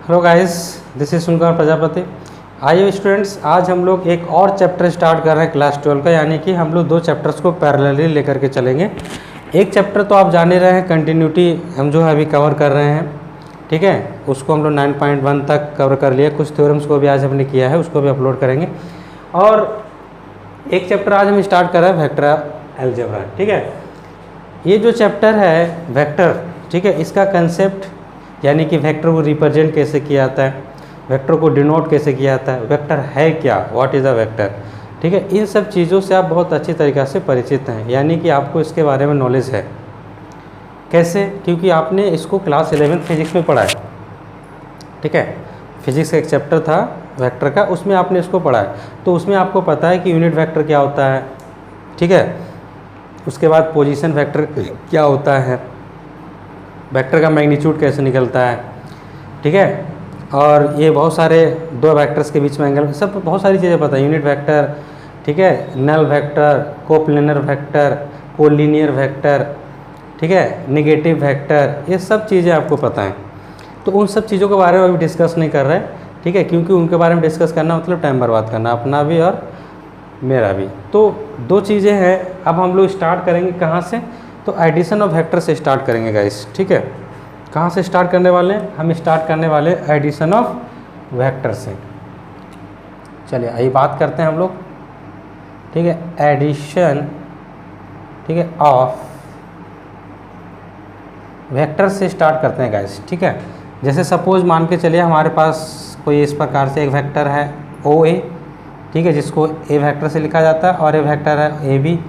Hello guys, this is सुनकर प्रजापति। आइए students, आज हम लोग एक और चैप्टर स्टार्ट कर रहे हैं क्लास 12 का, यानी कि हम लोग दो चैप्टर्स को पैरेलली लेकर के चलेंगे। एक चैप्टर तो आप जान ही रहे हैं, कंटिन्यूटी हम जो है अभी कवर कर रहे हैं, ठीक है। उसको हम लोग 9.1 तक कवर कर लिया। कुछ थ्योरम्स को भी आज हमने किया है, उसको भी अपलोड करेंगे। और एक चैप्टर आज हम स्टार्ट कर रहे हैं वेक्टर अलजेब्रा, ठीक है। ये जो चैप्टर है वेक्टर, ठीक है, इसका कंसेप्ट यानी कि वेक्टर को रिप्रेजेंट कैसे किया जाता है, वेक्टर को डिनोट कैसे किया जाता है, वेक्टर है क्या, व्हाट इज़ अ वेक्टर, ठीक है। इन सब चीज़ों से आप बहुत अच्छी तरीक़ा से परिचित हैं, यानी कि आपको इसके बारे में नॉलेज है। कैसे? क्योंकि आपने इसको क्लास 11 फिजिक्स में पढ़ा है, ठीक है। फिजिक्स का एक चैप्टर था वेक्टर का, उसमें आपने इसको पढ़ा है, तो उसमें आपको पता है कि यूनिट वेक्टर क्या होता है, ठीक है। उसके बाद पोजीशन वेक्टर क्या होता है, वेक्टर का मैग्नीट्यूड कैसे निकलता है, ठीक है। और ये बहुत सारे दो वेक्टर्स के बीच में एंगल, सब बहुत सारी चीज़ें पता है। यूनिट वेक्टर, ठीक है, null vector, coplanar vector, collinear vector, ठीक है, नेगेटिव वेक्टर, ये सब चीज़ें आपको पता हैं। तो उन सब चीज़ों के बारे में अभी डिस्कस नहीं कर रहे, ठीक है, क्योंकि उनके बारे में डिस्कस करना मतलब टाइम बर्बाद करना, अपना भी और मेरा भी। तो दो चीज़ें हैं। अब हम लोग स्टार्ट करेंगे कहाँ से? तो एडिशन ऑफ वेक्टर से स्टार्ट करेंगे गाइस, ठीक है। कहाँ से स्टार्ट करने वाले हैं? हम स्टार्ट करने वाले एडिशन ऑफ वेक्टर से। चलिए आइए बात करते हैं हम लोग, ठीक है, एडिशन, ठीक है, ऑफ वेक्टर से स्टार्ट करते हैं गाइस, ठीक है। जैसे सपोज मान के चलिए हमारे पास कोई इस प्रकार से एक वेक्टर है ओ ए, ठीक है, जिसको ए वेक्टर से लिखा जाता है, और एक वेक्टर है ए बी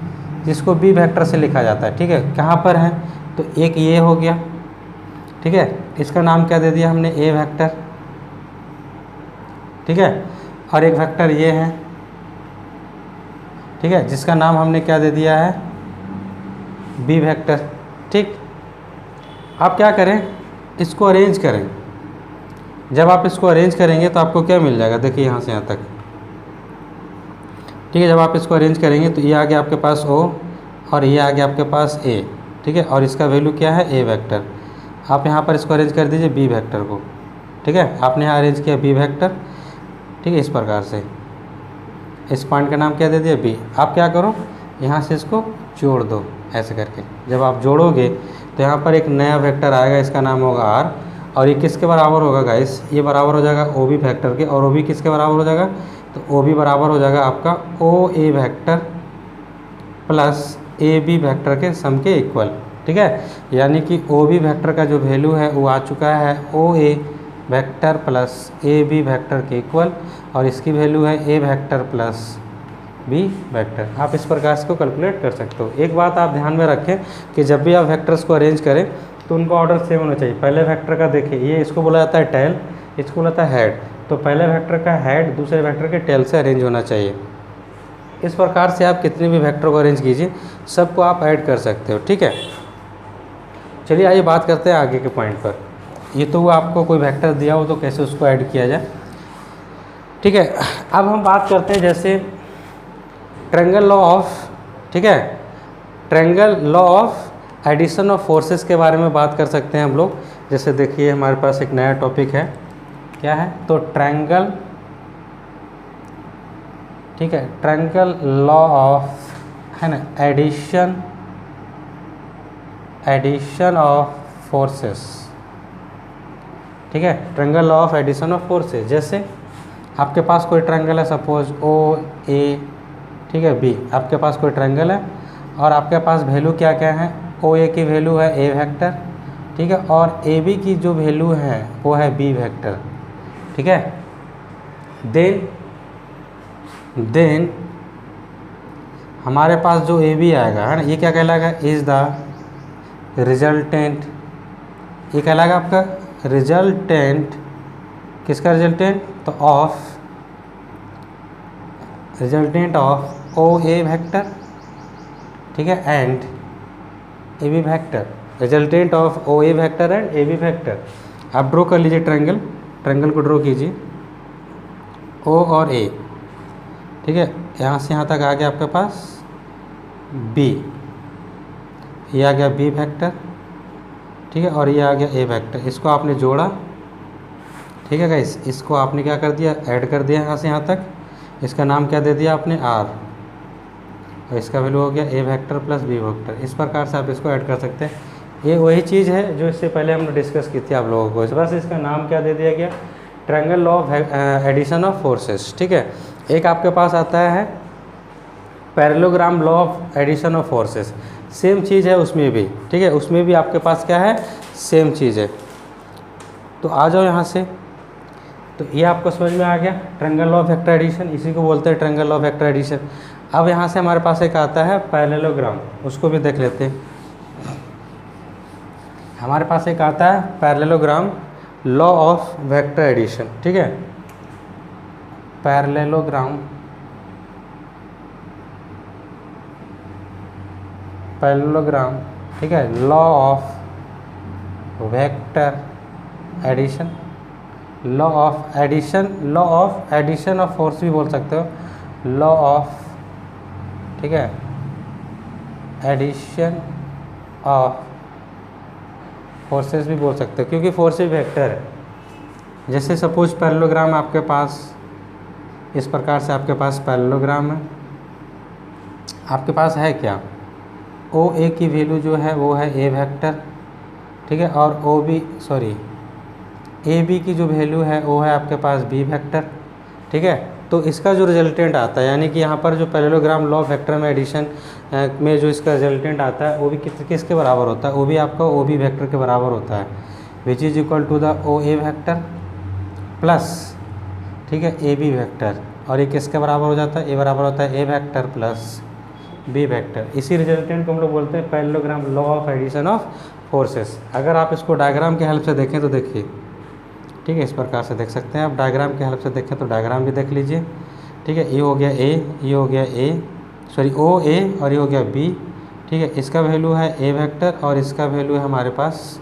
जिसको बी वेक्टर से लिखा जाता है, ठीक है। कहाँ पर है? तो एक ये हो गया, ठीक है, इसका नाम क्या दे दिया हमने? ए वेक्टर, ठीक है। और एक वेक्टर ये है, ठीक है, जिसका नाम हमने क्या दे दिया है? बी वेक्टर, ठीक। आप क्या करें? इसको अरेंज करें। जब आप इसको अरेंज करेंगे तो आपको क्या मिल जाएगा? देखिए यहाँ से यहाँ तक, ठीक है। जब आप इसको अरेंज करेंगे तो ये आ गया आपके पास ओ, और ये आ गया आपके पास ए, ठीक है। और इसका वैल्यू क्या है? A vector. आप यहाँ पर इसको अरेंज कर दीजिए बी वेक्टर को, ठीक है। आपने यहाँ अरेंज किया बी वेक्टर, ठीक है, इस प्रकार से। इस पॉइंट का नाम क्या दे दिया? बी। आप क्या करो? यहाँ से इसको जोड़ दो ऐसे करके। जब आप जोड़ोगे तो यहाँ पर एक नया वेक्टर आएगा, इसका नाम होगा आर, और ये किसके बराबर होगा गाइस? ये बराबर हो जाएगा ओ बी वेक्टर के। और ओ बी किसके बराबर हो जाएगा? तो ओ बी बराबर हो जाएगा आपका O A vector plus A B vector के सम के इक्वल, ठीक है। यानी कि ओ बी वेक्टर का जो वैल्यू है वो आ चुका है O A vector plus A B vector के इक्वल, और इसकी वैल्यू है A vector plus B vector. आप इस प्रकार से को कैलकुलेट कर सकते हो। एक बात आप ध्यान में रखें कि जब भी आप वेक्टर्स को अरेंज करें तो उनका ऑर्डर सेम होना चाहिए। पहले वेक्टर का देखिए, ये इसको बोला जाता है टेल, इसको बोला जाता है हेड। तो पहले वेक्टर का हेड दूसरे वेक्टर के टेल से अरेंज होना चाहिए। इस प्रकार से आप कितने भी वेक्टर को अरेंज कीजिए, सबको आप ऐड कर सकते हो, ठीक है। चलिए आइए बात करते हैं आगे के पॉइंट पर। ये तो वो आपको कोई वेक्टर दिया हो तो कैसे उसको ऐड किया जाए, ठीक है। अब हम बात करते हैं जैसे ट्रायंगल लॉ ऑफ, ठीक है, triangle law of addition of forces के बारे में बात कर सकते हैं हम लोग। जैसे देखिए हमारे पास एक नया टॉपिक है, क्या है? तो ट्रायंगल, ठीक है, ट्रायंगल लॉ ऑफ, है ना, एडिशन ऑफ फोर्सेस, ठीक है, triangle law of addition of forces. जैसे आपके पास कोई ट्रायंगल है, सपोज ओ ए, ठीक है, बी, आपके पास कोई ट्रायंगल है, और आपके पास वैल्यू क्या क्या है? ओ ए की वैल्यू है ए वेक्टर, ठीक है, और ए बी की जो वैल्यू है वो है बी वेक्टर, ठीक है। देन हमारे पास जो ए बी आएगा, है ना, ये क्या कहलाएगा? Is the resultant. ये कहलाएगा आपका रिजल्टेंट। किसका रिजल्टेंट? तो resultant of O A vector, ठीक है, and A B vector. Resultant of O A vector and A B vector. आप ड्रॉ कर लीजिए ट्रायंगल, ट्रायंगल को ड्रॉ कीजिए, ओ और ए, ठीक है। यहाँ से यहाँ तक आ गया आपके पास बी, ये आ गया बी वेक्टर, ठीक है, और ये आ गया ए वेक्टर। इसको आपने जोड़ा, ठीक है गाइस, इसको आपने क्या कर दिया, ऐड कर दिया यहाँ से यहाँ तक। इसका नाम क्या दे दिया आपने, आर, और इसका वैल्यू हो गया ए वेक्टर प्लस बी वेक्टर। इस प्रकार से आप इसको ऐड कर सकते हैं। ये वही चीज़ है जो इससे पहले हमने डिस्कस की थी आप लोगों को। इस बार से इसका नाम क्या दे दिया गया, triangle law of addition of forces. ठीक है, एक आपके पास आता है parallelogram law of addition of forces, same चीज़ है उसमें भी। ठीक है, उसमें भी आपके पास क्या है, सेम चीज़ है। तो आ जाओ यहाँ से, तो ये आपको समझ में आ गया triangle law of vector addition, इसी को बोलते हैं triangle law of vector addition. अब यहाँ से हमारे पास एक आता है पैरेललोग्राम, उसको भी देख लेते हैं। हमारे पास एक आता है parallelogram law of vector addition. ठीक है, पैरेललोग्राम ठीक है, law of vector addition, law of addition of force भी बोल सकते हो, लॉ ऑफ, ठीक है, एडिशन ऑफ फोर्सेस भी बोल सकते हो, क्योंकि फोर्स भी वेक्टर है। जैसे सपोज पैरेललोग्राम आपके पास इस प्रकार से, आपके पास पैरेललोग्राम है, आपके पास है क्या, ओ ए की वैल्यू जो है वो है ए वेक्टर। ठीक है, और ए बी की जो वैल्यू है वो है आपके पास बी वेक्टर। ठीक है, तो इसका जो रिजल्टेंट आता है, यानी कि यहाँ पर जो पैरेललोग्राम लॉ ऑफ वेक्टर में एडिशन में जो इसका रिजल्टेंट आता है वो भी किसके बराबर होता है, वो भी आपका ओ बी वेक्टर के बराबर होता है, which is equal to the O A vector plus, ठीक है, ए बी वेक्टर। और ये किसके बराबर हो जाता है, ए बराबर होता है A vector plus B vector. इसी रिजल्टेंट को हम लोग बोलते हैं parallelogram law of addition of forces. अगर आप इसको डायग्राम के हेल्प से देखें तो देखिए, ठीक है, इस प्रकार से देख सकते हैं आप। डायग्राम के हेल्प से देखें तो डायग्राम भी देख लीजिए। ठीक है, ये हो गया ए, ये हो गया ओ ए और ये हो गया बी। ठीक है, इसका वैल्यू है ए वेक्टर और इसका वैल्यू है हमारे पास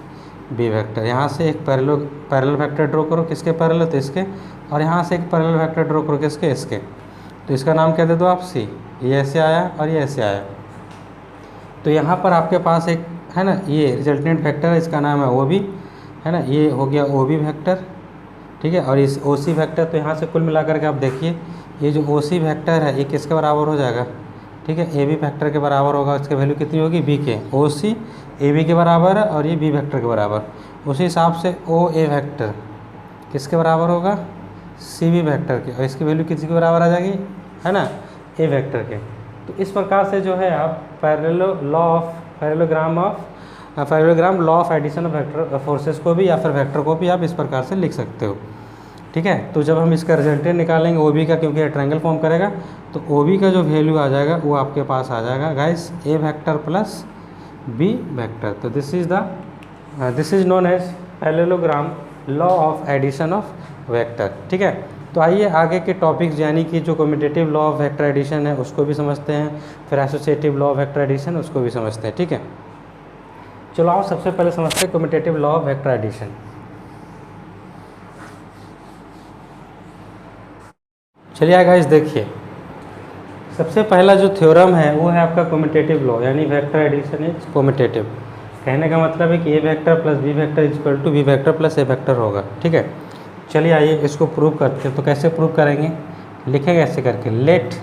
बी वेक्टर। यहाँ से एक पैरेलल वेक्टर ड्रॉ करो, किसके पैरेलल, तो इसके, और यहाँ से एक पैरेलल वेक्टर ड्रॉ करो, किसके, इसके। तो इसका नाम क्या दे दो आप, सी। ये ऐसे आया और ये ऐसे आया। तो यहाँ पर आपके पास एक है ना, ये रिजल्टेंट वेक्टर है, इसका नाम है ओ बी, है ना, ये हो गया ओ बी वेक्टर। ठीक है, और इस ओ सी वेक्टर, तो यहाँ से कुल मिलाकर के आप देखिए, ये जो ओ सी वेक्टर है ये किसके बराबर हो जाएगा, ठीक है, ए बी वेक्टर के बराबर होगा। इसकी वैल्यू कितनी होगी, बी के, ओ सी ए बी के बराबर है और ये बी वेक्टर के बराबर। उसी हिसाब से ओ ए वेक्टर किसके बराबर होगा, सी बी वेक्टर के, और इसकी वैल्यू किसी के बराबर आ जाएगी, है ना, ए वेक्टर के। तो इस प्रकार से जो है आप parallelogram law of addition of vector forces को भी या फिर वेक्टर को भी आप इस प्रकार से लिख सकते हो। ठीक है, तो जब हम इसका रिजल्टेंट निकालेंगे ओ बी का, क्योंकि ये ट्रायंगल फॉर्म करेगा, तो ओ बी का जो वैल्यू आ जाएगा वो आपके पास आ जाएगा guys A vector plus B vector. तो this is known as parallelogram law of addition of vector. ठीक है, तो आइए आगे के टॉपिक्स, यानी कि जो commutative law of vector addition है उसको भी समझते हैं, फिर associative law of vector addition उसको भी समझते हैं। ठीक है, चलो आओ सबसे पहले समझते हैं commutative law of vector addition. चलिए गाइस देखिए, सबसे पहला जो थ्योरम है वो है आपका कम्यूटेटिव लॉ, यानी वेक्टर एडिशन इज कम्यूटेटिव। कहने का मतलब है कि A vector plus B vector is equal to B vector plus A vector होगा। ठीक है, चलिए आइए इसको प्रूव करते हैं। तो कैसे प्रूव करेंगे, लिखेंगे ऐसे करके, लेट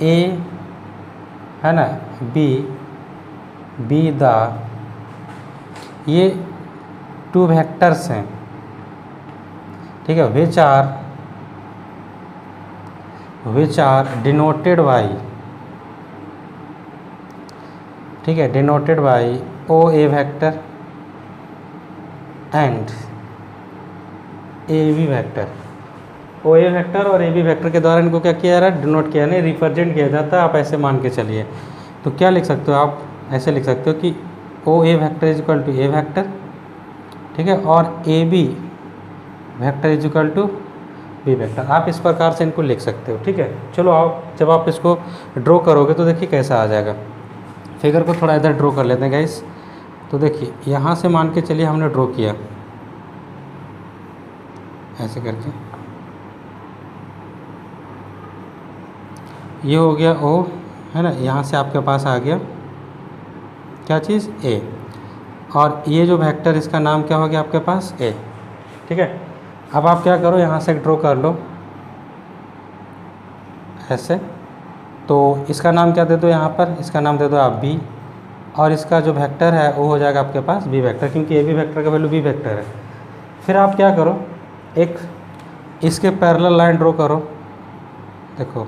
ए, है ना, बी द, ये टू वेक्टर्स हैं। ठीक है, विच आर डिनोटेड बाई, ठीक है, denoted by O A vector and A B vector. O A vector और ए बी वेक्टर के द्वारा इनको क्या किया जा रहा है, डिनोट किया, नहीं रिप्रेजेंट किया जाता है। आप ऐसे मान के चलिए, तो क्या लिख सकते हो आप, ऐसे लिख सकते हो कि O A vector is equal to A vector, ठीक है, और A B vector is equal to B vector. आप इस प्रकार से इनको लिख सकते हो। ठीक है, चलो आओ, जब आप इसको ड्रॉ करोगे तो देखिए कैसा आ जाएगा। फिगर को थोड़ा इधर ड्रॉ कर लेते हैं गाइस। तो देखिए यहाँ से मान के चलिए हमने ड्रॉ किया ऐसे करके, ये हो गया ओ, है ना, यहाँ से आपके पास आ गया क्या चीज़, ए, और ये जो वेक्टर इसका नाम क्या हो गया आपके पास, ए। ठीक है, अब आप क्या करो, यहाँ से ड्रॉ कर लो ऐसे। तो इसका नाम क्या दे दो यहाँ पर, इसका नाम दे दो आप बी, और इसका जो वेक्टर है वो हो जाएगा आपके पास बी वेक्टर, क्योंकि ए बी वेक्टर का वैल्यू बी वेक्टर है। फिर आप क्या करो, एक इसके पैरेलल लाइन ड्रॉ करो। देखो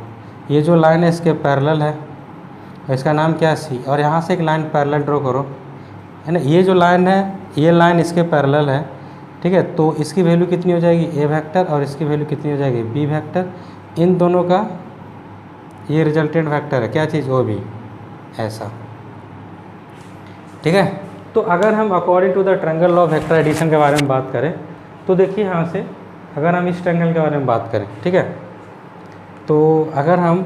ये जो लाइन है इसके पैरेलल है, इसका नाम क्या है सी, और यहाँ से एक लाइन पैरेलल ड्रॉ करो, है ना। ये जो लाइन है ये लाइन इसके पैरेलल है, ठीक है। तो इसकी वैल्यू कितनी हो जाएगी ए वेक्टर, और इसकी वैल्यू कितनी हो जाएगी बी वेक्टर। इन दोनों का ये रिजल्टेंट वेक्टर है, क्या चीज़, ओ बी, ऐसा, ठीक है। तो अगर हम according to the triangle law of vector addition के बारे में बात करें तो देखिए यहाँ से अगर हम इस ट्रायंगल के बारे में बात करें, ठीक है, तो अगर हम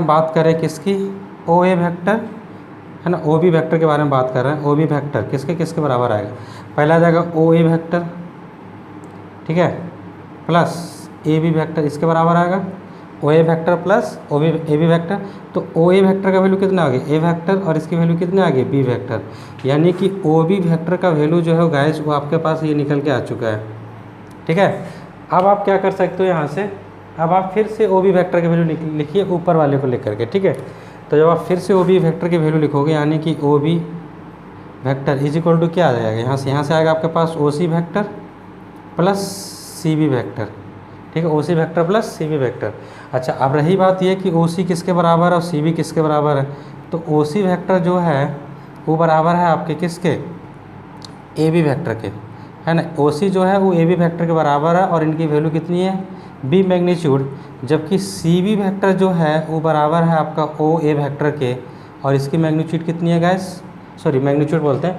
बात करें किसकी, ओ ए वेक्टर, है ना, ओ बी वेक्टर के बारे में बात कर रहे हैं। ओ बी वेक्टर किसके किसके बराबर आएगा, पहला आ जाएगा ओ ए वेक्टर, ठीक है, प्लस ए बी वेक्टर, इसके बराबर आएगा O A vector plus O B A B vector. तो ओ ए वेक्टर का वैल्यू कितना आ गया ए वेक्टर, और इसकी वैल्यू कितना आ गई बी वेक्टर, यानी कि ओ बी वेक्टर का वैल्यू जो है गाइस वो आपके पास ये निकल के आ चुका है, ठीक है। अब आप क्या कर सकते हो यहाँ से, अब आप फिर से ओ बी वेक्टर की वैल्यू लिखिए ऊपर वाले को लेकर के, ठीक है। तो जब आप फिर से ओ बी वेक्टर की वैल्यू लिखोगे, यानी कि O B vector is equal to क्या आ जाएगा, यहाँ से आएगा आपके पास O C vector plus C B vector, ठीक है, O C vector plus C B vector. अच्छा, अब रही बात ये कि ओ सी किसके बराबर है और सी बी किसके बराबर है, तो ओ सी वेक्टर जो है वो बराबर है आपके किसके, ए बी वेक्टर के, है ना। ओ सी जो है वो ए बी वेक्टर के बराबर है, और इनकी वैल्यू कितनी है बी मैग्नीट्यूड, जबकि सी बी वेक्टर जो है वो बराबर है आपका ओ ए वेक्टर के, और इसकी मैग्नीट्यूड कितनी है गाइस, सॉरी मैग्नीट्यूड बोलते हैं,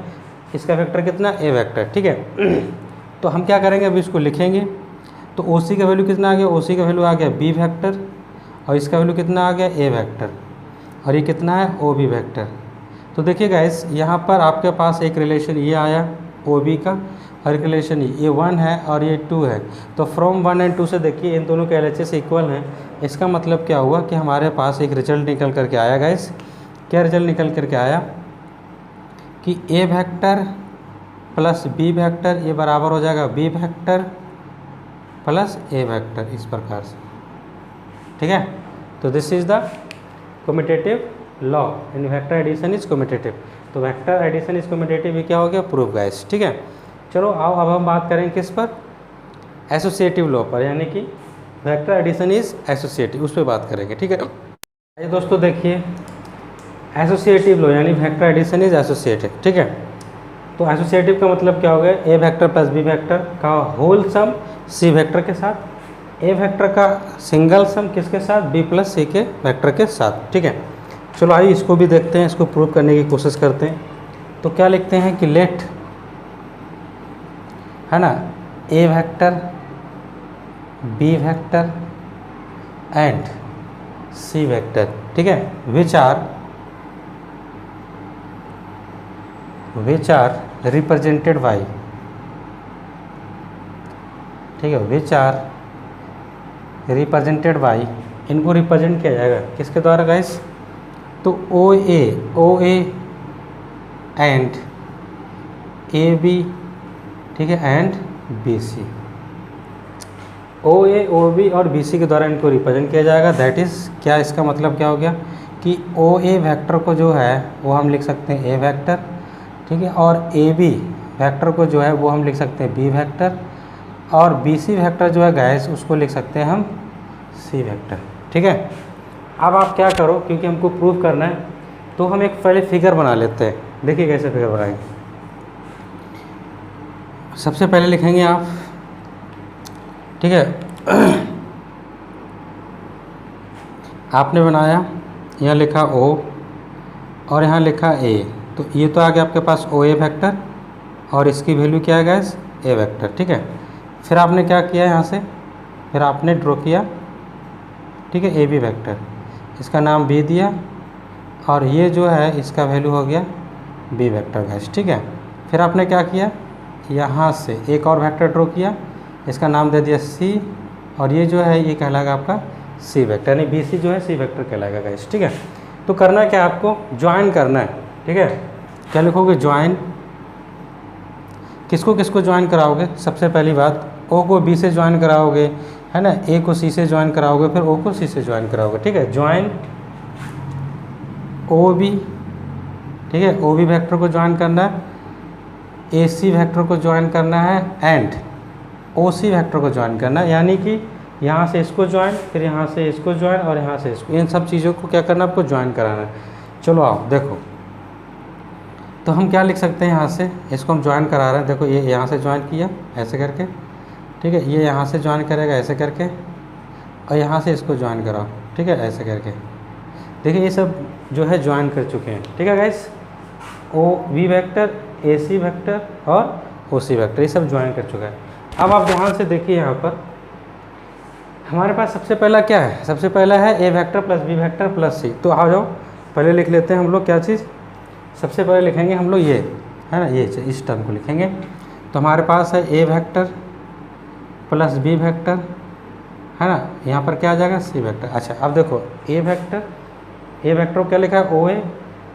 इसका वेक्टर कितना ए वेक्टर, ठीक है। तो हम क्या करेंगे, अभी इसको लिखेंगे। तो ओ सी का वैल्यू कितना आ गया, ओ सी का वैल्यू आ गया बी वेक्टर, और इसका वैल्यू कितना आ गया ए वेक्टर, और ये कितना है ओ बी वेक्टर। तो देखिए गाइस यहाँ पर आपके पास एक रिलेशन ये आया ओ बी का, और एक रिलेशन ये 1 है और ये 2 है। तो फ्रॉम 1 एंड 2 से देखिए इन दोनों के LHS इक्वल हैं। इसका मतलब क्या हुआ कि हमारे पास एक रिजल्ट निकल करके आया गाइस। क्या रिजल्ट निकल करके आया कि A vector plus B vector ये बराबर हो जाएगा B vector plus A vector, इस प्रकार से, ठीक है। तो this is the commutative law in vector addition is commutative. तो वेक्टर एडिशन इज कम्यूटेटिव, ये क्या हो गया प्रूफ गाइस, ठीक है। चलो आओ अब हम बात करें किस पर, एसोसिएटिव लॉ पर, यानी कि वेक्टर एडिशन इज एसोसिएटिव, उस पर बात करेंगे, ठीक है। आइए दोस्तों देखिए एसोसिएटिव लॉ यानी वेक्टर एडिशन इज एसोसिएटिव, ठीक है। तो एसोसिएटिव का मतलब क्या हो गया, ए वेक्टर प्लस बी वेक्टर का होल सम सी वेक्टर के साथ, ए वेक्टर का सिंगल सम किसके साथ, बी प्लस सी के वेक्टर के साथ, ठीक है। चलो आइए इसको भी देखते हैं, इसको प्रूव करने की कोशिश करते हैं। तो क्या लिखते हैं कि लेट, है ना, A vector B vector and C vector, ठीक है, विच आर रिप्रेजेंटेड बाई, ठीक है, विच आर रिप्रेजेंटेड बाई, इनको रिप्रेजेंट किया जाएगा किसके द्वारा गाइस, तो O A and A B, ठीक है, and B C, O B और बी सी के द्वारा इनको रिप्रेजेंट किया जाएगा। दैट इज़ क्या, इसका मतलब क्या हो गया कि ओ ए वेक्टर को जो है वो हम लिख सकते हैं ए वेक्टर, ठीक है, और ए बी वेक्टर को जो है वो हम लिख सकते हैं बी वेक्टर, और बी सी वेक्टर जो है गाइस उसको लिख सकते हैं हम सी वेक्टर, ठीक है। अब आप क्या करो, क्योंकि हमको प्रूव करना है तो हम एक पहले फिगर बना लेते हैं। देखिए कैसे फिगर बनाएंगे। सबसे पहले लिखेंगे आप, ठीक है, आपने बनाया, यहाँ लिखा ओ और यहाँ लिखा ए, तो ये तो आ गया आपके पास ओ ए वेक्टर, और इसकी वैल्यू क्या है गैस ए वेक्टर, ठीक है। फिर आपने क्या किया यहाँ से, फिर आपने ड्रॉ किया, ठीक है, ए बी वेक्टर, इसका नाम बी दिया, और ये जो है इसका वैल्यू हो गया बी वेक्टर गैस, ठीक है। फिर आपने क्या किया, यहाँ से एक और वेक्टर ड्रॉ किया, इसका नाम दे दिया सी, और ये जो है ये कहलाएगा आपका सी वेक्टर, यानी बी सी जो है सी वेक्टर कहलाएगा गाइस, ठीक है। तो करना क्या है, आपको ज्वाइन करना है, ठीक है। क्या लिखोगे, ज्वाइन किसको किसको ज्वाइन कराओगे? सबसे पहली बात ओ को बी से ज्वाइन कराओगे, है ना, ए को सी से ज्वाइन कराओगे, फिर ओ को सी से ज्वाइन कराओगे, ठीक है। ज्वाइन ओ बी, ठीक है, ओ बी वैक्टर को ज्वाइन करना है, ए सी वैक्टर को ज्वाइन करना है, एंड ओ सी वैक्टर को ज्वाइन करना है। यानी कि यहाँ से इसको ज्वाइन, फिर यहाँ से इसको ज्वाइन और यहाँ से इसको, इन सब चीज़ों को क्या करना है? आपको ज्वाइन कराना है। चलो आओ देखो, तो हम क्या लिख सकते हैं? यहाँ से इसको हम ज्वाइन करा रहे हैं, देखो ये यहाँ से ज्वाइन किया ऐसे करके, ठीक है, ये यहाँ से ज्वाइन करेगा ऐसे करके, और यहाँ से इसको ज्वाइन कराओ, ठीक है, ऐसे करके। देखिए ये सब जो है ज्वाइन कर चुके हैं, ठीक है गाइस। ओ वी वैक्टर, ए सी वैक्टर और ओ सी वैक्टर, ये सब ज्वाइन कर चुका है। अब आप ध्यान से देखिए, यहाँ पर हमारे पास सबसे पहला क्या है? सबसे पहला है A vector plus B vector plus C. तो आ जाओ पहले लिख लेते हैं हम लोग क्या चीज़। सबसे पहले लिखेंगे हम लोग ये, है ना, ये इस टर्म को लिखेंगे। तो हमारे पास है A vector plus B vector, है ना, यहाँ पर क्या आ जाएगा? C vector. अच्छा अब देखो ए वैक्टर को क्या लिखा है? ओ ए,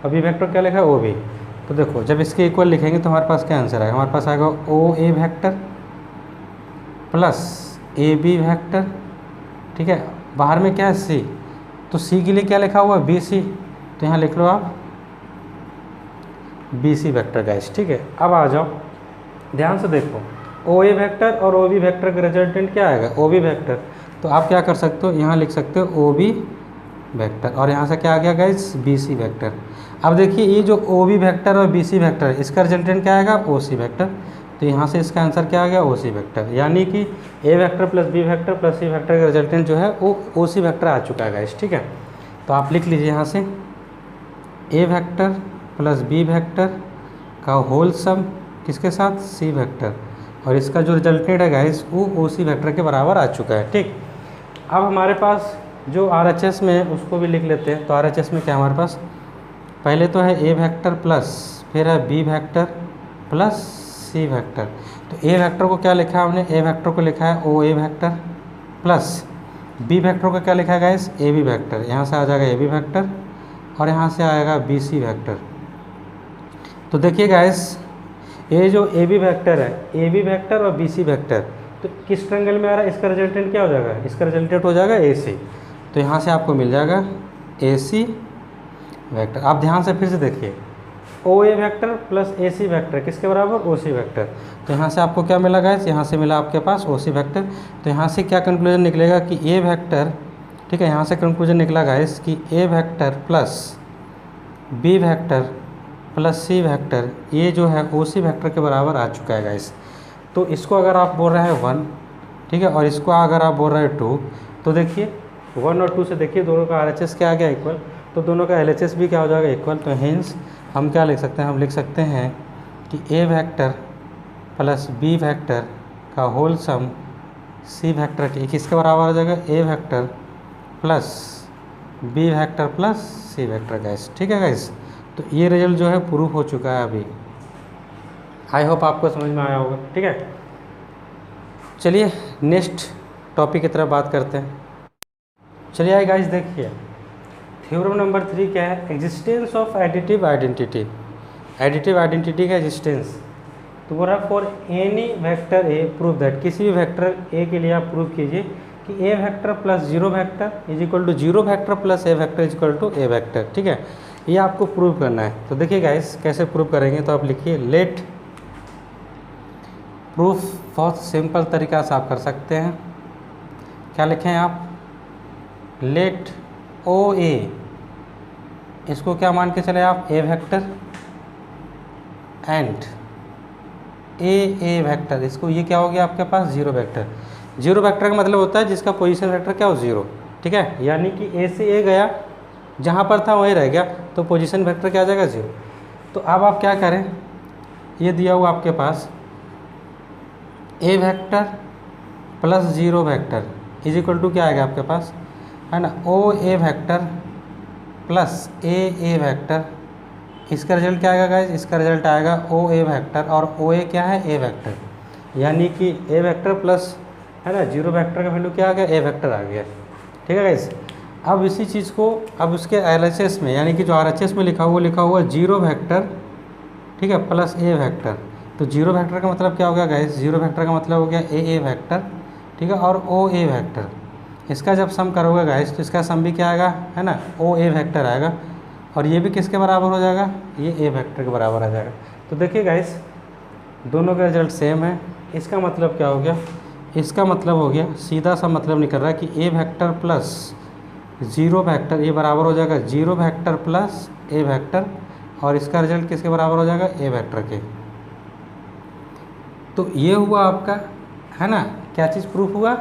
और बी वैक्टर क्या लिखा है? O B. तो देखो जब इसके इक्वल लिखेंगे तो हमारे पास क्या आंसर आएगा? हमारे पास आएगा O A vector plus A B vector, ठीक है, बाहर में क्या है? सी। तो सी के लिए क्या लिखा हुआ है? B C. तो यहाँ लिख लो आप बी सी वैक्टर गाइस, ठीक है। अब आ जाओ ध्यान से देखो, ओ ए वैक्टर और ओ बी वैक्टर का रिजल्टेंट क्या आएगा? O B vector. तो आप क्या कर सकते हो? यहाँ लिख सकते हो ओ बी वैक्टर, और यहाँ से क्या आ गया गाइस? B C vector. अब देखिए ये जो ओ बी वैक्टर और बी सी वैक्टर, इसका रिजल्टेंट क्या आएगा? O C vector. तो यहाँ से इसका आंसर क्या आ गया? O C vector. यानी कि A vector plus B vector plus C vector का रिजल्टेंट जो है वो ओ सी वैक्टर आ चुका है गाइस, ठीक है। तो आप लिख लीजिए यहाँ से ए वैक्टर प्लस बी वैक्टर का होल सम किसके साथ? सी वैक्टर, और इसका जो रिजल्टेंट है गाइस वो ओ सी वैक्टर के बराबर आ चुका है, ठीक। अब हमारे पास जो आर एच एस में है उसको भी लिख लेते हैं। तो आर एच एस में क्या हमारे पास? पहले तो है ए वैक्टर प्लस, फिर है B vector plus C vector. तो ए वैक्टर को क्या लिखा है हमने? ए वैक्टर को लिखा है O A vector plus B vector को क्या लिखा है गाइस? ए बी वैक्टर। यहाँ से आ जाएगा ए बी वैक्टर और यहाँ से आएगा बी सी वैक्टर। तो देखिए गाइस ये जो ए बी वैक्टर है, ए बी वैक्टर और बी सी वैक्टर, तो किस ट्रायंगल में आ रहा है? इसका रिजल्टेंट क्या हो जाएगा? इसका रिजल्टेंट हो जाएगा ए सी। तो यहाँ से आपको मिल जाएगा ए सी वैक्टर। आप ध्यान से फिर से देखिए, ओ A vector plus A C vector किसके बराबर? ओ सी वैक्टर। तो यहाँ से आपको क्या मिला गाइस? यहाँ से मिला आपके पास ओ सी वैक्टर। तो यहाँ से क्या कंक्लूजन निकलेगा कि ए वैक्टर, ठीक है, यहाँ से कंक्लूजन निकला गाइस कि A vector plus B vector plus C vector ये जो है ओ सी वैक्टर के बराबर आ चुका है गाइस। तो इसको अगर आप बोल रहे हैं 1, ठीक है, और इसको अगर आप बोल रहे हैं 2, तो देखिए 1 और 2 से देखिए दोनों का आर एच एस क्या आ गया? इक्वल। तो दोनों का एल एच एस भी क्या हो जाएगा? इक्वल। तो हेंस हम क्या लिख सकते हैं? हम लिख सकते हैं कि A vector plus B vector का होल सम सी वैक्टर की किसके बराबर आ जाएगा? A vector plus B vector plus C vector guys, ठीक है गाइस। तो ये रिजल्ट जो है प्रूफ हो चुका है अभी। आई होप आपको समझ में आया होगा, ठीक है। चलिए नेक्स्ट टॉपिक की तरफ बात करते हैं। चलिए आइए गाइस देखिए, थ्योरम नंबर 3 क्या है? Existence of additive identity. Additive identity का एग्जिस्टेंस। तो बोल रहा है for any vector A prove that, किसी भी वेक्टर ए के लिए आप प्रूव कीजिए कि A vector plus zero vector is equal to zero vector plus A vector is equal to A vector, ठीक है। ये आपको प्रूव करना है। तो देखिए गाइस कैसे प्रूव करेंगे? तो आप लिखिए लेट प्रूफ। बहुत सिंपल तरीका से आप कर सकते हैं। क्या लिखें आप? लेट ओ ए, इसको क्या मान के चले आप? A vector and A vector, इसको ये क्या हो गया आपके पास? Zero vector. जीरो वेक्टर का मतलब होता है जिसका पोजीशन वेक्टर क्या हो? जीरो, ठीक है। यानी कि ए से ए गया, जहाँ पर था वहीं रह गया, तो पोजीशन वेक्टर क्या आ जाएगा? जीरो। तो अब आप क्या करें? ये दिया हुआ आपके पास A vector plus zero vector is equal to क्या आएगा आपके पास, है ना? O A vector plus A vector. इसका रिजल्ट क्या आएगा गाइस? इसका रिजल्ट आएगा ओ ए वेक्टर, और ओ ए क्या है? A vector. यानी कि ए वेक्टर प्लस, है ना, जीरो वेक्टर का वैल्यू क्या आ गया? ए वेक्टर आ गया, ठीक है गाइस। अब इसी चीज़ को अब उसके एल एच एस में, यानी कि जो आर एच एस में लिखा हुआ जीरो वेक्टर, ठीक है, प्लस ए वेक्टर। तो जीरो वेक्टर का मतलब क्या हो गया गाइस, जीरो वेक्टर का मतलब हो गया ए वेक्टर, ठीक है, और ओ ए वेक्टर। इसका जब सम करोगे गाइस तो इसका सम भी क्या आएगा, है ना, ओ ए वेक्टर आएगा, और ये भी किसके बराबर हो जाएगा, ये ए वेक्टर के बराबर आ जाएगा। तो देखिए गाइस दोनों का रिजल्ट सेम है। इसका मतलब क्या हो गया, इसका मतलब हो गया, सीधा सा मतलब निकल रहा है कि A vector plus zero vector ये बराबर हो जाएगा zero vector plus A vector, और इसका रिजल्ट किसके बराबर हो जाएगा, ए वेक्टर के। तो ये हुआ आपका, है ना, क्या चीज़ प्रूफ हुआ,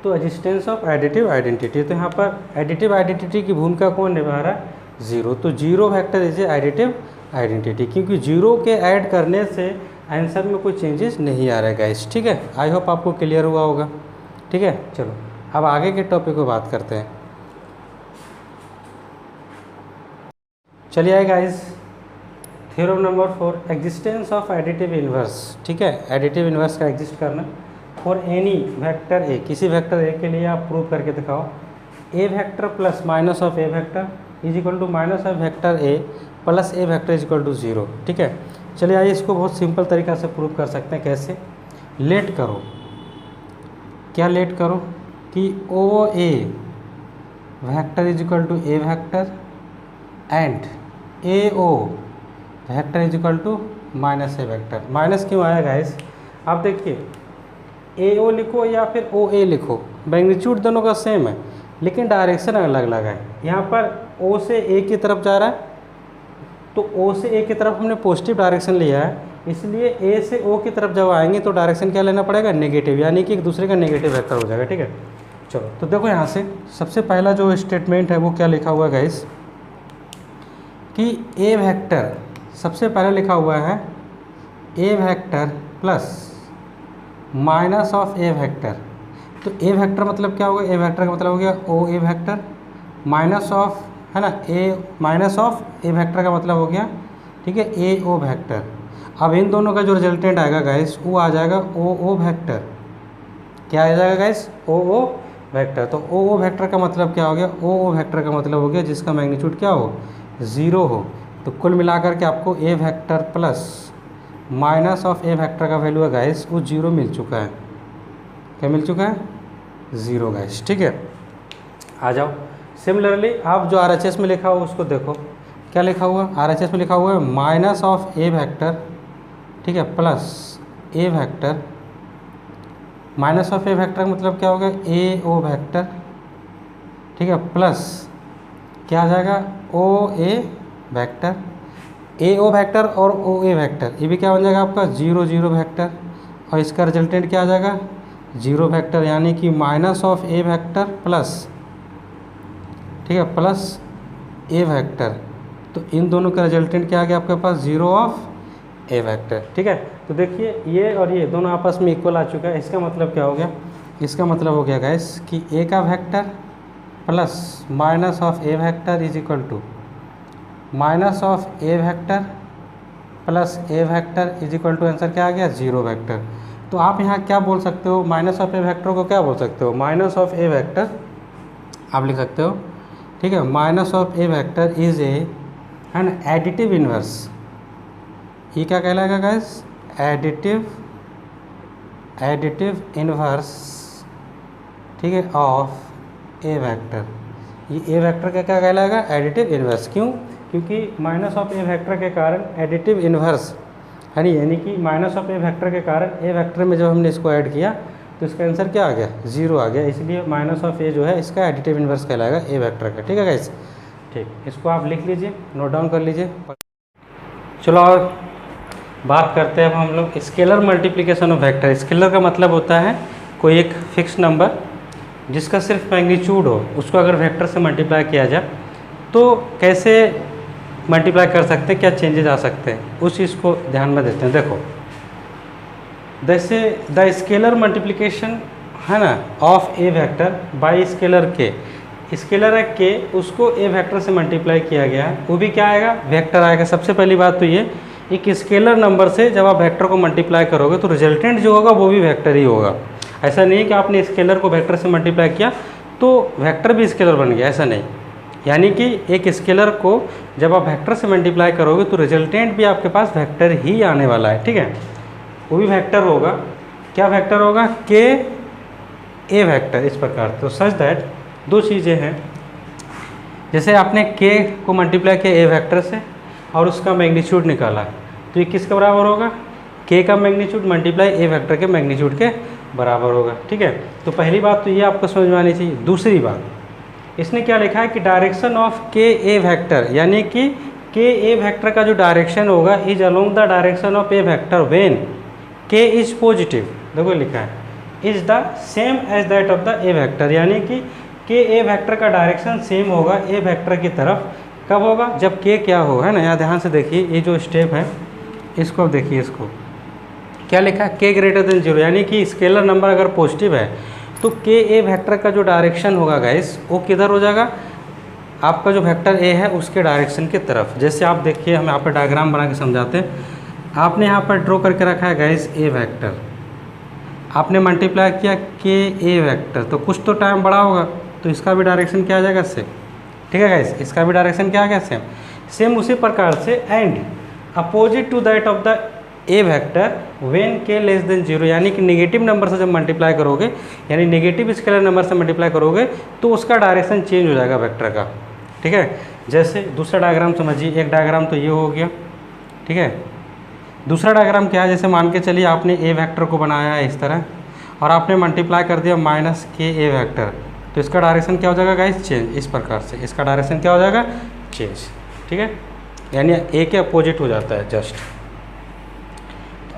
तो एग्जिस्टेंस ऑफ एडिटिव आइडेंटिटी। तो यहाँ पर एडिटिव आइडेंटिटी की भूमिका कौन निभा रहा है, जीरो। तो zero vector is a additive identity, क्योंकि जीरो के ऐड करने से आंसर में कोई चेंजेस नहीं आ रहा है गाइस, ठीक है। आई होप आपको क्लियर हुआ होगा, ठीक है। चलो अब आगे के टॉपिक को बात करते हैं। चलिए आए guys, theorem number 4, existence of additive inverse, ठीक है। एडिटिव इन्वर्स का एग्जिस्ट करना फॉर एनी वेक्टर ए, किसी वेक्टर ए के लिए आप प्रूव करके दिखाओ। A vector plus minus of A vector is equal to minus of vector A plus A vector is equal to zero, ठीक है। चलिए आइए इसको बहुत सिंपल तरीका से प्रूव कर सकते हैं। कैसे, लेट करो, क्या लेट करो कि O A vector is equal to A vector and A O vector is equal to minus A vector. Minus क्यों आया गाइस, आप देखिए ए ओ लिखो या फिर ओ ए लिखो, मैग्नीट्यूड दोनों का सेम है लेकिन डायरेक्शन अलग अलग है। यहाँ पर ओ से ए की तरफ जा रहा है, तो ओ से ए की तरफ हमने पॉजिटिव डायरेक्शन लिया है, इसलिए ए से ओ की तरफ जब आएंगे तो डायरेक्शन क्या लेना पड़ेगा, नेगेटिव, यानी कि एक दूसरे का नेगेटिव वेक्टर हो जाएगा, ठीक है। चलो तो देखो यहाँ से सबसे पहला जो स्टेटमेंट है वो क्या लिखा हुआ है गाइस, कि ए वेक्टर, सबसे पहले लिखा हुआ है A vector plus minus of A vector. तो ए वेक्टर मतलब क्या होगा, ए वेक्टर का मतलब हो गया ओ ए वेक्टर माइनस ऑफ, है ना, ए माइनस ऑफ ए वेक्टर का मतलब हो गया, ठीक है, ए ओ वेक्टर। अब इन दोनों का जो रिजल्टेंट आएगा गाइस वो आ जाएगा ओ ओ वेक्टर। क्या आ जाएगा गाइस, ओ ओ वेक्टर। तो ओ ओ वेक्टर का मतलब क्या हो गया, ओ ओ वेक्टर का मतलब हो गया जिसका मैग्नीट्यूड क्या हो, ज़ीरो हो। तो कुल मिलाकर के आपको A vector plus minus of A vector का वैल्यू है गाइस वो जीरो मिल चुका है। क्या मिल चुका है, ज़ीरो गाइस, ठीक है। आ जाओ सिमिलरली आप जो RHS में लिखा हुआ उसको देखो, क्या लिखा हुआ, RHS में लिखा हुआ है माइनस ऑफ ए वेक्टर, ठीक है, plus A vector. Minus of A vector का मतलब क्या होगा, ए ओ वेक्टर, ठीक है, प्लस क्या आ जाएगा, ओ A vector. A O vector और ओ ए वेक्टर ये भी क्या बन जाएगा आपका, जीरो जीरो वेक्टर, और इसका रिजल्टेंट क्या आ जाएगा, जीरो वेक्टर, यानी कि minus of A vector plus, ठीक है, प्लस ए वेक्टर। तो इन दोनों का रिजल्टेंट क्या आ गया आपके पास, जीरो ऑफ ए वेक्टर, ठीक है। तो देखिए ये और ये दोनों आपस में इक्वल आ चुका है। इसका मतलब क्या हो गया, इसका मतलब हो गया गाइस कि ए का vector plus minus of A vector is equal to minus of A vector plus A vector is equal to answer क्या आ गया, जीरो वेक्टर। तो आप यहाँ क्या बोल सकते हो, माइनस ऑफ ए वेक्टर को क्या बोल सकते हो, माइनस ऑफ ए वेक्टर आप लिख सकते हो, ठीक है। Minus of A vector is an additive inverse. ये क्या कहलाएगा गाइस, एडिटिव इन्वर्स, ठीक है, ऑफ ए वेक्टर। ये ए वेक्टर का क्या कहलाएगा, एडिटिव इन्वर्स। क्यों, क्योंकि माइनस ऑफ ए वेक्टर के कारण एडिटिव इन्वर्स है नहीं, यानी कि माइनस ऑफ ए वेक्टर के कारण ए वेक्टर में जब हमने इसको ऐड किया तो इसका आंसर क्या आ गया, जीरो आ गया। इसलिए माइनस ऑफ ए जो है इसका एडिटिव इन्वर्स कहलाएगा ए वेक्टर का, ठीक है गाइस। ठीक, इसको आप लिख लीजिए, नोट डाउन कर लीजिए। चलो और बात करते हैं अब हम लोग scalar multiplication of vector. Scalar का मतलब होता है कोई एक फिक्स नंबर जिसका सिर्फ मैग्नीट्यूड हो, उसको अगर वेक्टर से मल्टीप्लाई किया जाए तो कैसे मल्टीप्लाई कर सकते हैं, क्या चेंजेस आ सकते हैं, उस चीज़ को ध्यान में देते हैं। देखो जैसे द स्केलर मल्टीप्लिकेशन है ना of A vector by scalar के, स्केलर है के उसको ए वेक्टर से मल्टीप्लाई किया गया है, वो भी क्या आएगा, वेक्टर आएगा। सबसे पहली बात तो ये, एक स्केलर नंबर से जब आप वेक्टर को मल्टीप्लाई करोगे तो रिजल्टेंट जो होगा वो भी वेक्टर ही होगा। ऐसा नहीं है कि आपने स्केलर को वेक्टर से मल्टीप्लाई किया तो वेक्टर भी स्केलर बन गया, ऐसा नहीं। यानी कि एक स्केलर को जब आप वेक्टर से मल्टीप्लाई करोगे तो रिजल्टेंट भी आपके पास वेक्टर ही आने वाला है, ठीक है। वो भी वेक्टर होगा। क्या वेक्टर होगा? के ए वेक्टर, इस प्रकार। तो सच दैट दो चीज़ें हैं, जैसे आपने के को मल्टीप्लाई किया ए वेक्टर से और उसका मैग्नीट्यूड निकाला, तो ये किसके बराबर होगा? के का मैग्नीट्यूड मल्टीप्लाई ए वेक्टर के मैग्नीट्यूड के बराबर होगा। ठीक है, तो पहली बात तो ये आपको समझ में आनी चाहिए। दूसरी बात, इसने क्या लिखा है कि डायरेक्शन ऑफ के ए वेक्टर, यानी कि के ए वेक्टर का जो डायरेक्शन होगा is along the direction of A vector when K is positive. देखो लिखा है is the same as that of the A vector, यानी कि के ए वेक्टर का डायरेक्शन सेम होगा ए वेक्टर की तरफ। कब होगा? जब के क्या होगा, है ना। यहाँ ध्यान से देखिए, ये जो स्टेप है इसको देखिए, इसको क्या लिखा है? के ग्रेटर देन जीरो, यानी कि स्केलर नंबर अगर पॉजिटिव है तो के ए वेक्टर का जो डायरेक्शन होगा गाइस वो किधर हो जाएगा? आपका जो वेक्टर ए है उसके डायरेक्शन की तरफ। जैसे आप देखिए, हम यहाँ पर डायग्राम बना के समझाते हैं। आपने यहाँ पर ड्रॉ करके रखा है गाइस ए वेक्टर, आपने मल्टीप्लाई किया के ए वेक्टर, तो कुछ तो टाइम बड़ा होगा, तो इसका भी डायरेक्शन क्या आ जाएगा? सेम। ठीक है गाइस, इसका भी डायरेक्शन क्या आ गया? सेम। सेम उसी प्रकार से and opposite to that of the A vector when K less than zero, यानी कि नेगेटिव नंबर से जब मल्टीप्लाई करोगे, यानी नेगेटिव स्केलर नंबर से मल्टीप्लाई करोगे तो उसका डायरेक्शन चेंज हो जाएगा वेक्टर का। ठीक है, जैसे दूसरा डायग्राम समझिए। एक डायग्राम तो ये हो गया, ठीक है। दूसरा डायग्राम क्या है? जैसे मान के चलिए आपने ए वेक्टर को बनाया है इस तरह और आपने मल्टीप्लाई कर दिया माइनस के ए वेक्टर, तो इसका डायरेक्शन क्या हो जाएगा गाइस? चेंज। इस प्रकार से इसका डायरेक्शन क्या हो जाएगा? चेंज। ठीक है, यानी ए के अपोजिट हो जाता है जस्ट।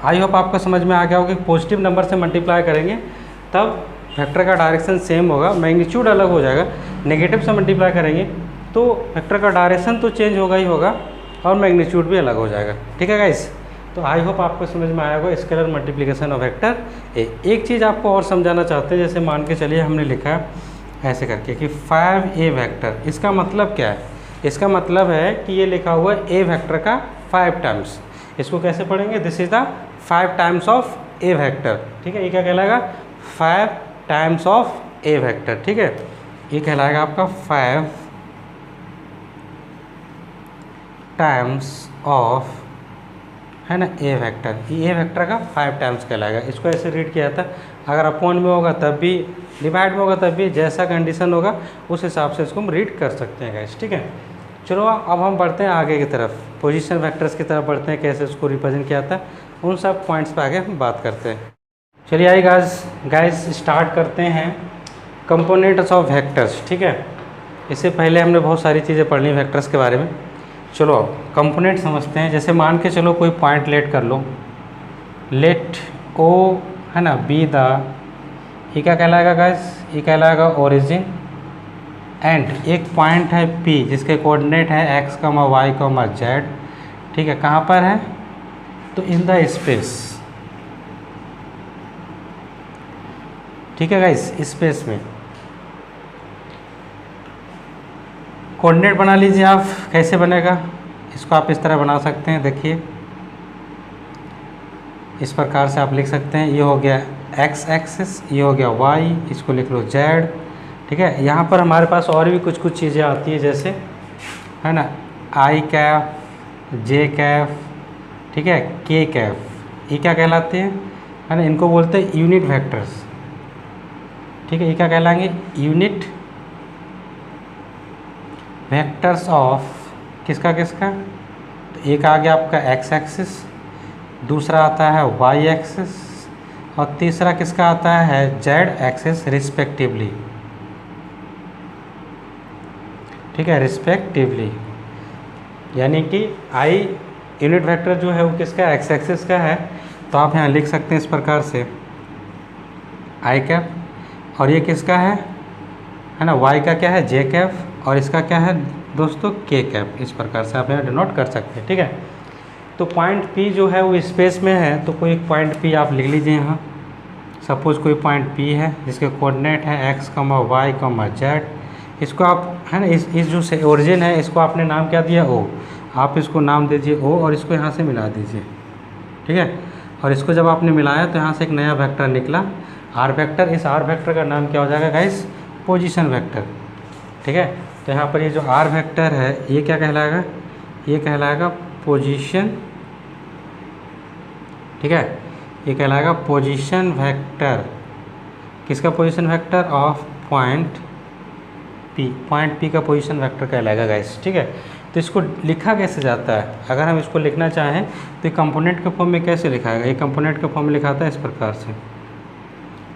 आई होप आपको समझ में आ गया होगा कि पॉजिटिव नंबर से मल्टीप्लाई करेंगे तब वेक्टर का डायरेक्शन सेम होगा, मैग्नीट्यूड अलग हो जाएगा। नेगेटिव से मल्टीप्लाई करेंगे तो वेक्टर का डायरेक्शन तो चेंज होगा ही होगा और मैग्नीट्यूड भी अलग हो जाएगा। ठीक है गाइस, तो आई होप आपको समझ में आया होगा स्केलर मल्टीप्लिकेशन ऑफ वेक्टर ए। एक चीज़ आपको और समझाना चाहते हैं, जैसे मान के चलिए हमने लिखा ऐसे करके कि 5a वेक्टर, इसका मतलब क्या है? इसका मतलब है कि ये लिखा हुआ है ए वेक्टर का 5 टाइम्स। इसको कैसे पढ़ेंगे? This is the 5 times of A vector. ठीक है, ये क्या कहलाएगा? 5 टाइम्स ऑफ ए वेक्टर। ठीक है, ये कहलाएगा आपका 5 टाइम्स ऑफ, है ना, ए वेक्टर। ये ए वेक्टर का 5 टाइम्स कहलाएगा। इसको ऐसे रीड किया था, अगर अपॉन में होगा तब भी, डिवाइड में होगा तब भी, जैसा कंडीशन होगा उस हिसाब से इसको हम रीड कर सकते हैं गाइस। ठीक है, चलो अब हम बढ़ते हैं आगे की तरफ, पोजीशन वेक्टर्स की तरफ बढ़ते हैं, कैसे उसको रिप्रेजेंट किया था, उन सब पॉइंट्स पे आगे हम बात करते हैं। चलिए आइए गाइस स्टार्ट करते हैं कंपोनेंट्स ऑफ वेक्टर्स। ठीक है, इससे पहले हमने बहुत सारी चीज़ें पढ़ ली वेक्टर्स के बारे में। चलो कंपोनेंट समझते हैं। जैसे मान के चलो कोई पॉइंट लेट कर लो, लेट ओ, है ना, बी द, ये क्या कहलाएगा गाइस? ये कहलाएगा ओरिजिन। एंड एक पॉइंट है P जिसके कोऑर्डिनेट है x, y, z। ठीक है, कहाँ पर है? तो इन द स्पेस। ठीक है गाइस, स्पेस में कोऑर्डिनेट बना लीजिए आप। कैसे बनेगा? इसको आप इस तरह बना सकते हैं, देखिए इस प्रकार से आप लिख सकते हैं। ये हो गया x एक्सिस, ये हो गया y, इसको लिख लो z। ठीक है, यहाँ पर हमारे पास और भी कुछ चीज़ें आती है, जैसे, है ना, i कैफ, j कैफ, ठीक है, k कैफ। ये क्या कहलाते हैं? है ना, इनको बोलते हैं यूनिट वेक्टर्स। ठीक है, ये क्या कहलाएंगे? यूनिट वेक्टर्स ऑफ किसका किसका? तो एक आ गया आपका x एक्सिस, दूसरा आता है y एक्सिस और तीसरा किसका आता है? z axis respectively. ठीक है, रिस्पेक्टिवली, यानी कि i यूनिट वेक्टर जो है वो किसका? x एक्सिस का है। तो आप यहाँ लिख सकते हैं इस प्रकार से i कैप, और ये किसका है ना, y का क्या है? j कैप, और इसका क्या है दोस्तों? k cap. इस प्रकार से आप यहाँ डिनोट कर सकते हैं। ठीक है, तो पॉइंट P जो है वो स्पेस में है, तो कोई एक पॉइंट P आप लिख लीजिए यहाँ। सपोज कोई पॉइंट P है जिसके कोऑर्डिनेट है x, y, z। इसको आप, है ना, इस जो से ओरिजिन है इसको आपने नाम क्या दिया? O। आप इसको नाम दीजिए O और इसको यहाँ से मिला दीजिए। ठीक है, और इसको जब आपने मिलाया तो यहाँ से एक नया वेक्टर निकला r वेक्टर। इस r वेक्टर का नाम क्या हो जाएगा गाइस? Position vector. ठीक है, तो यहाँ पर ये जो r वेक्टर है ये क्या कहलाएगा? ये कहलाएगा पोजीशन। ठीक है, ये कहलाएगा पोजीशन वेक्टर। किसका position vector? Of point P. Point P का पोजीशन वेक्टर कहलाएगा गाइस, ठीक है। तो इसको लिखा कैसे जाता है? अगर हम इसको लिखना चाहें तो कंपोनेंट के फॉर्म में कैसे लिखाएगा? ये कंपोनेंट के फॉर्म में लिखा था इस प्रकार से,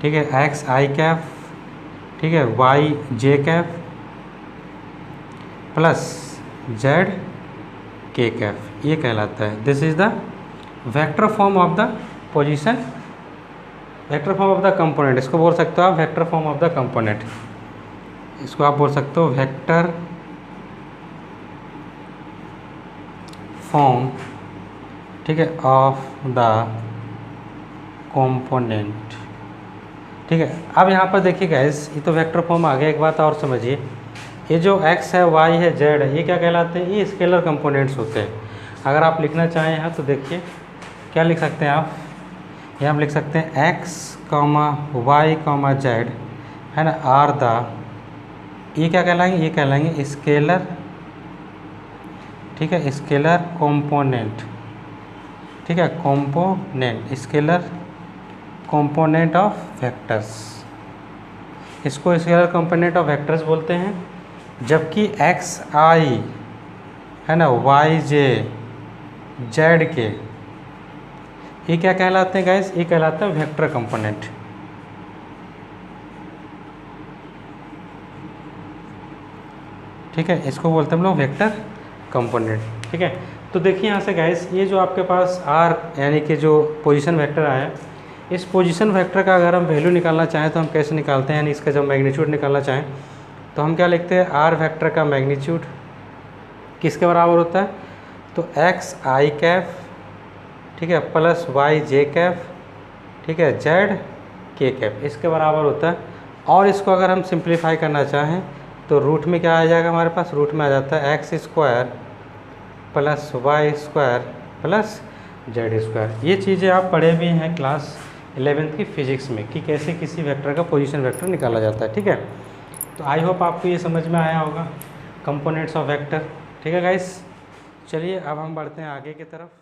ठीक है। एक्स आई कैफ, ठीक है, वाई जे कैफ प्लस जेड के कैफ, ये कहलाता है। This is the vector form of the position, vector form of the component. इसको बोल सकते हो आप vector form of the component. इसको आप बोल सकते हो वेक्टर फॉर्म, ठीक है, ऑफ द कंपोनेंट, ठीक है। अब यहाँ पर देखिए गाइस, ये तो वेक्टर फॉर्म आ गया। एक बात और समझिए, ये जो x है, y है, z है, ये क्या कहलाते हैं? ये स्केलर कंपोनेंट्स होते हैं। अगर आप लिखना चाहें यहाँ तो देखिए क्या लिख सकते हैं आप, ये हम लिख सकते हैं x, y, z, है ना, आर द, ये क्या कहलाएंगे? ये कहलाएंगे स्केलर, ठीक है, स्केलर कंपोनेंट, ठीक है, component, scalar component of vectors. इसको स्केलर कंपोनेंट ऑफ वेक्टर्स बोलते हैं। जबकि एक्स आई, है ना, वाई जे, जेड के, ये क्या कहलाते हैं गाइस? ये कहलाते हैं वेक्टर कंपोनेंट। ठीक है, इसको बोलते हैं हम लोग वेक्टर कंपोनेंट, ठीक है। तो देखिए यहाँ से गाइस, ये जो आपके पास आर यानी कि जो पोजीशन वेक्टर आया है, इस पोजीशन वेक्टर का अगर हम वैल्यू निकालना चाहें तो हम कैसे निकालते हैं? यानी इसका जब मैग्नीट्यूड निकालना चाहें तो हम क्या लिखते हैं? आर वेक्टर का मैग्नीट्यूड किसके बराबर होता है? तो एक्स आई कैफ, ठीक है, प्लस वाई जे कैफ, ठीक है, जेड के कैफ, इसके बराबर होता है। और इसको अगर हम सिंप्लीफाई करना चाहें तो रूट में क्या आ जाएगा हमारे पास? रूट में आ जाता है x square plus y square plus z square. ये चीज़ें आप पढ़े भी हैं क्लास 11th की फिजिक्स में कि कैसे किसी वेक्टर का पोजीशन वेक्टर निकाला जाता है, ठीक है। तो आई होप आपको ये समझ में आया होगा कंपोनेंट्स ऑफ वेक्टर, ठीक है गाइस। चलिए अब हम बढ़ते हैं आगे की तरफ।